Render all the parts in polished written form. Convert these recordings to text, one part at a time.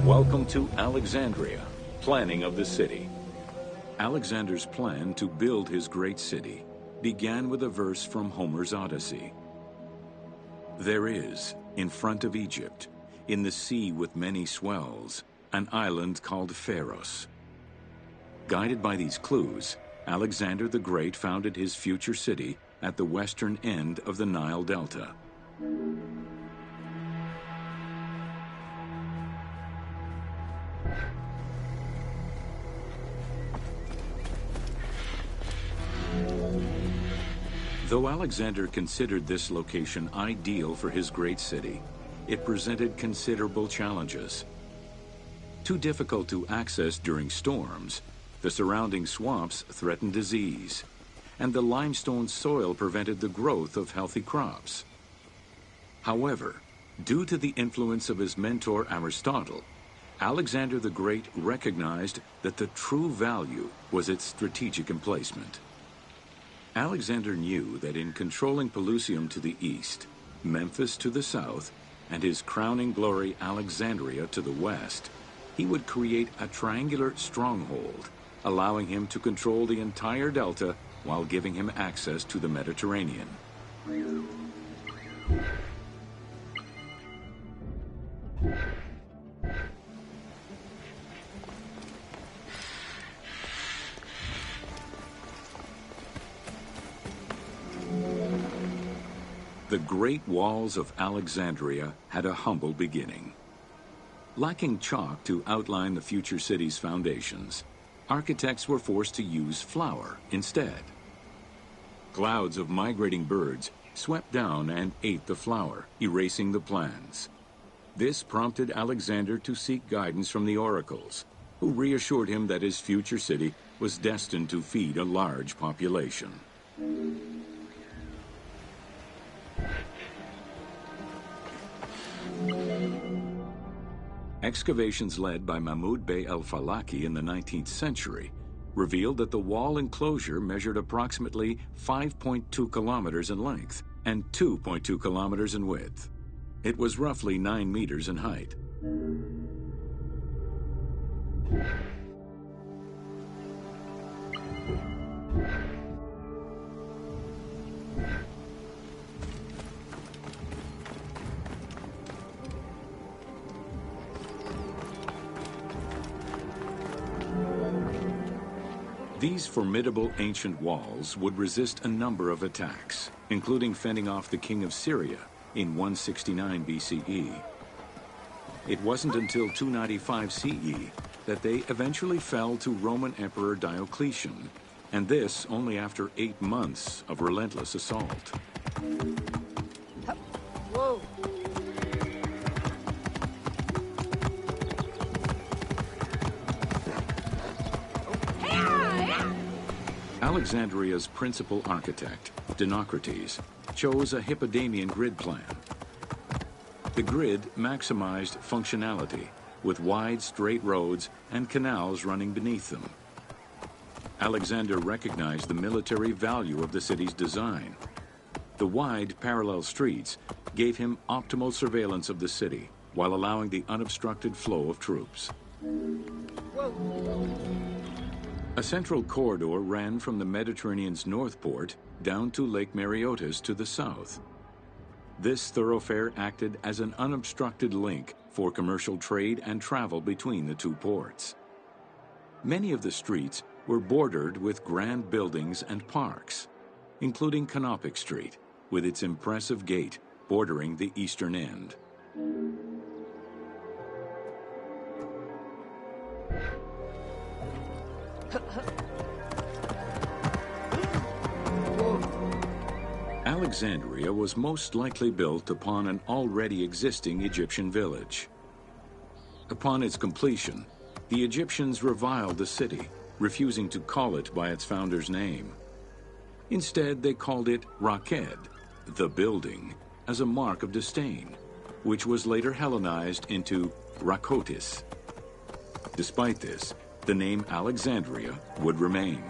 Welcome to Alexandria, planning of the city. Alexander's plan to build his great city began with a verse from Homer's Odyssey. There is, in front of Egypt, in the sea with many swells, an island called Pharos. Guided by these clues, Alexander the Great founded his future city at the western end of the Nile Delta. Though Alexander considered this location ideal for his great city, it presented considerable challenges. Too difficult to access during storms, the surrounding swamps threatened disease, and the limestone soil prevented the growth of healthy crops. However, due to the influence of his mentor Aristotle, Alexander the Great recognized that the true value was its strategic emplacement. Alexander knew that in controlling Pelusium to the east, Memphis to the south, and his crowning glory Alexandria to the west, he would create a triangular stronghold, allowing him to control the entire delta while giving him access to the Mediterranean. The Great Walls of Alexandria had a humble beginning. Lacking chalk to outline the future city's foundations, architects were forced to use flour instead. Clouds of migrating birds swept down and ate the flour, erasing the plans. This prompted Alexander to seek guidance from the oracles, who reassured him that his future city was destined to feed a large population. Excavations led by Mahmud Bey el-Falaki in the 19th century revealed that the wall enclosure measured approximately 5.2 kilometers in length and 2.2 kilometers in width. It was roughly 9 meters in height. These formidable ancient walls would resist a number of attacks, including fending off the king of Syria in 169 BCE. It wasn't until 295 CE that they eventually fell to Roman Emperor Diocletian, and this only after 8 months of relentless assault. Whoa! Alexandria's principal architect, Dinocrates, chose a Hippodamian grid plan. The grid maximized functionality, with wide, straight roads and canals running beneath them. Alexander recognized the military value of the city's design. The wide, parallel streets gave him optimal surveillance of the city, while allowing the unobstructed flow of troops. Whoa. A central corridor ran from the Mediterranean's north port down to Lake Mareotis to the south. This thoroughfare acted as an unobstructed link for commercial trade and travel between the two ports. Many of the streets were bordered with grand buildings and parks, including Canopic Street, with its impressive gate bordering the eastern end. Alexandria was most likely built upon an already existing Egyptian village. Upon its completion, the Egyptians reviled the city, refusing to call it by its founder's name. Instead, they called it Raked, the building, as a mark of disdain, which was later Hellenized into Rakotis. Despite this, the name Alexandria would remain.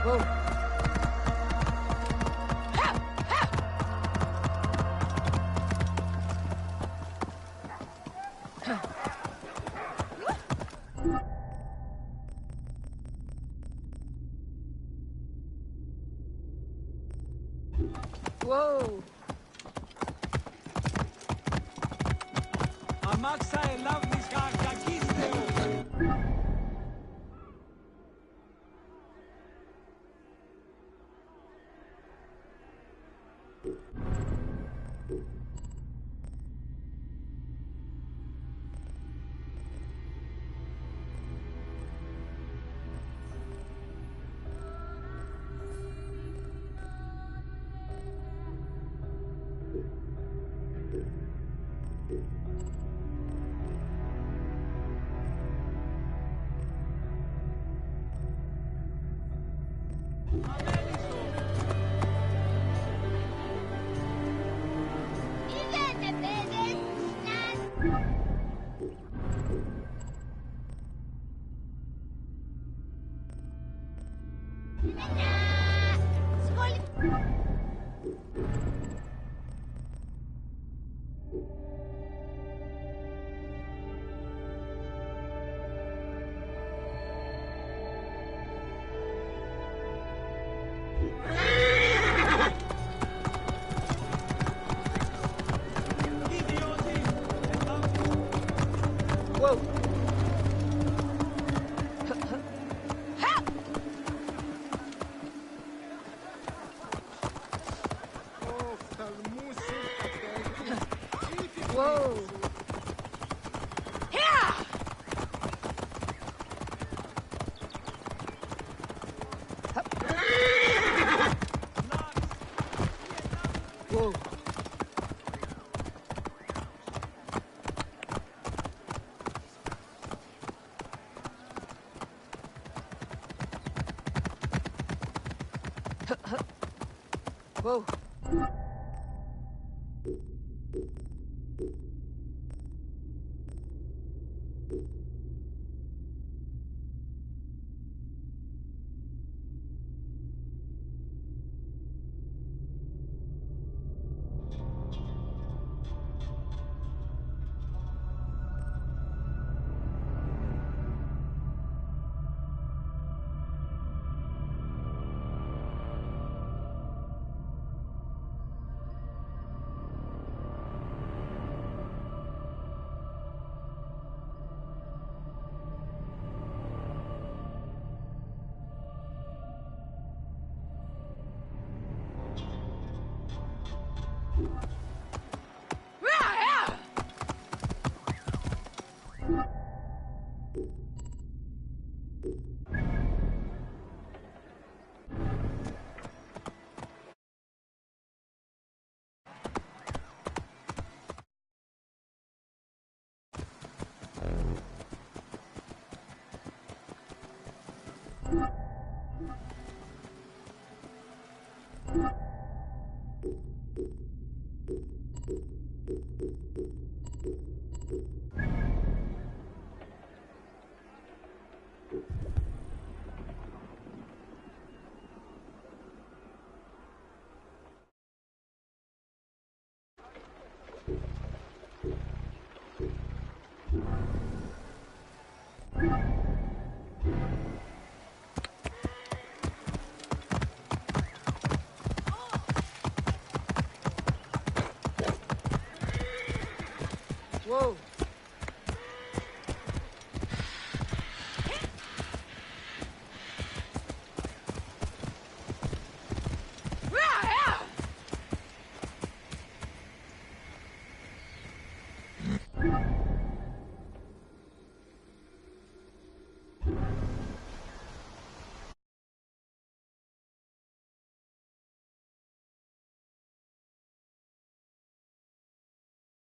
Whoa! Whoa! Whoa! Whoa! You